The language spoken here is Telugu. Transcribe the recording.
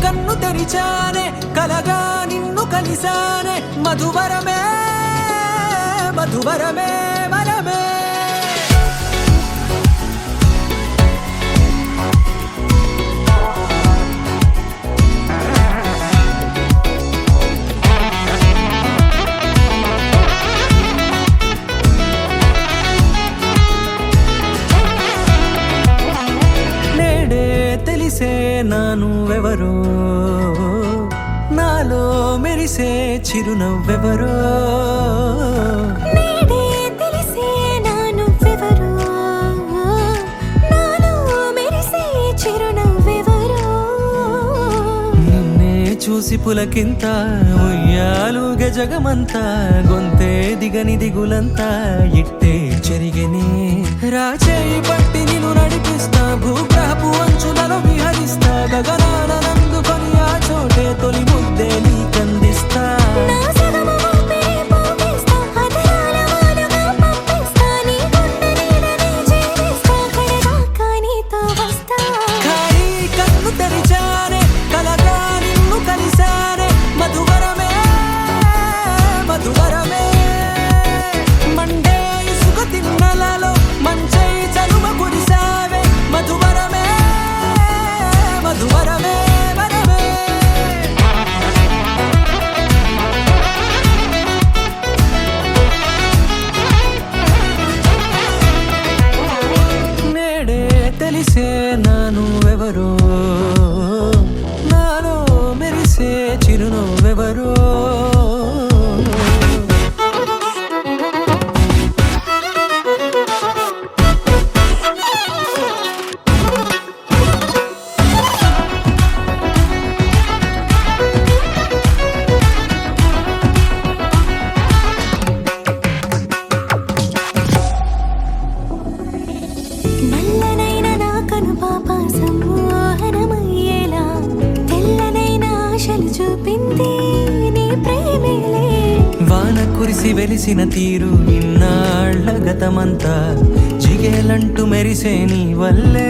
కన్ను తెరిచానే కలగా నిన్ను కలిసానే మధువరమే మధువరమే వరమే తెలిసే నానువెవరో నాలో మెరిసే చిరునవ్వెవరో నేడే తెలిసే నానువెవరో నాలో మెరిసే చిరునవ్వెవరో నిన్నే చూసి పులకింత ఉయ్యాలుగ జగమంతా గొంతే దిగని దిగులంతా ఇట్టే చెరిగెనే రాచేయి పట్టి నిన్ను నడిపిస్తా భూగ్రహపు అంచులలో విహరిస్తా గగనాల నందుకొని ఆ చోటే తొలి ముద్దే నీకందిస్తా నా సగము ఊపిరి పోగిస్తా అదరాల వాలుగా పంపిస్తా నీ గుండె నీడనే జీవిస్తా కడదాకా నీతో వస్తా ఖాళీ కన్ను తెరిచానే కలగా నిన్ను కలిసానే మధువరమే మధువరమే మండే ఇసుక తిన్నలలో మంచై చలువ కురిసావే మధువరమే మధువరమే వరమే నేడే తెలిసే నానువెవరో నాలో మెరిసే చిరునవ్వెవరో నల్లనైన నా కనుపాప సమ్మోహనమయ్యేలా తెల్లనైన ఆశలు చూపింది నీ ప్రేమేలే వాన కురిసి వెలిసిన తీరు ఇన్నాళ్ల గతమంతా జిగేలంటూ మెరిసే నీ వల్లే